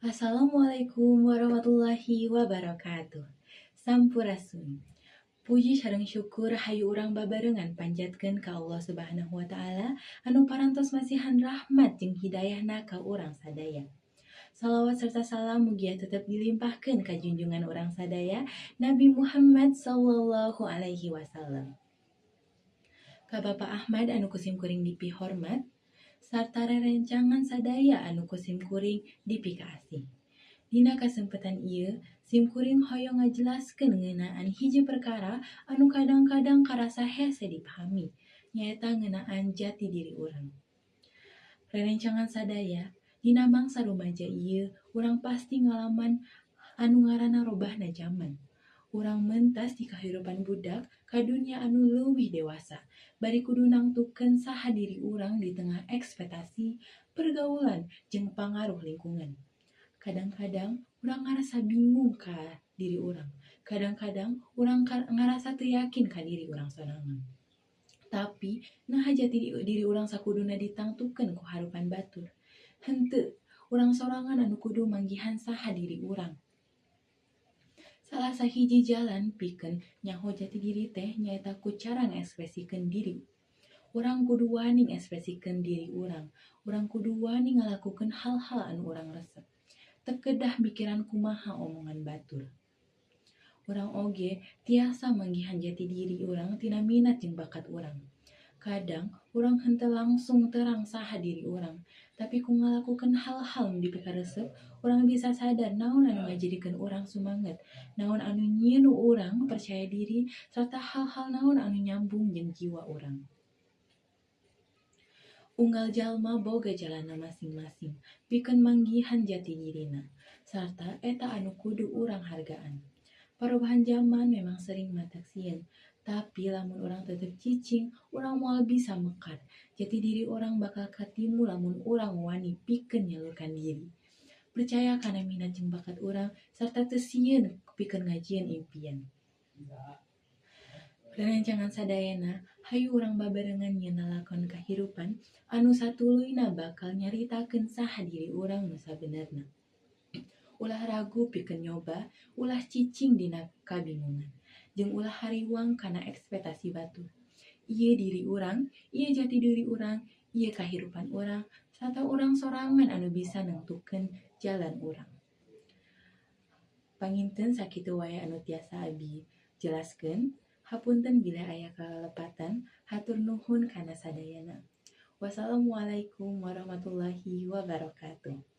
Assalamualaikum warahmatullahi wabarakatuh. Sampurasun. Puji sareng syukur hayu urang babarengan panjatkeun ka Allah Subhanahu wa taala anu parantos masihan rahmat jeung hidayahna ka urang sadaya. Salawat serta salam mugia tetep dilimpahkeun ka junjungan urang sadaya Nabi Muhammad sallallahu alaihi wasallam. Ka Bapak Ahmad anu kusim kuring dipi hormat sarta rerencangan sadaya anu kusim kuring dipi kaasih. Dina kasempatan ieu, simkuring hoyong ngajelaskeun ngeunaan hiji perkara anu kadang-kadang karasa hese dipahami, nyaeta ngeunaan jati diri urang. Rerencangan sadaya, dina mangsa rumaja ieu, urang pasti ngalaman anu ngaranna robahna zaman. Urang mentas di kahirupan budak ka dunia anu leuwih dewasa, bari kudu nangtukeun saha diri urang di tengah ekspektasi, pergaulan, jeung pangaruh lingkungan. Kadang-kadang urang ngarasa bingung ka diri urang. Kadang-kadang urang ngarasa teu yakin ka diri urang sorangan. Tapi naha jati diri urang sakuduna ditangtukeun ku harupan batur. Henteu, urang sorangan anu kudu manggihan saha diri urang. Salah sahiji jalan pikeun nyaho jati diri teh nyaeta ku cara ngaekspresikeun diri. Urang kudu wani ngaekspresikeun diri urang. Urang kudu wani ngalakukeun hal-hal anu urang resep. Teu kedah mikiran kumaha omongan batur. Urang oge tiasa manggihan jati diri urang tina minat jeung bakat urang. Kadang urang henteu langsung terang saha diri urang, tapi ku ngalakukeun hal-hal nu dipikaresep, urang bisa sadar naon anu ngajadikeun urang sumanget, naon anu nyieun urang percaya diri, sarta hal-hal naon anu nyambung jeung jiwa urang. Unggal jalma boga jalanna masing-masing, pikeun manggihan jati dirina, sarta eta anu kudu urang hargaan. Perubahan zaman memang sering matak sieun, tapi lamun urang tetep cicing, urang moal bisa mekar. Jati diri urang bakal katimu lamun urang wani pikeun nyalurkan diri. Percaya kana minat jeung bakat urang, sarta teu sieun pikeun ngajieun impian. Rerencangan sadayana, hayu urang babarengan nyieun lalakon kahirupan anu satuluyna bakal nyaritakeun saha diri urang nu sabenerna. Ulah ragu pikeun nyoba, ulah cicing dina kabingungan, jeung ulah hariwang kana ekspektasi batur. Ieu diri urang, ieu jati diri urang, ieu kahirupan urang, sarta urang sorangan anu bisa nengtukeun jalan urang. Panginten sakitu wae anu tiasa abi jelaskeun. Hapunten bila aya kalepatan, hatur nuhun kana sadayana. Wassalamualaikum warahmatullahi wabarakatuh.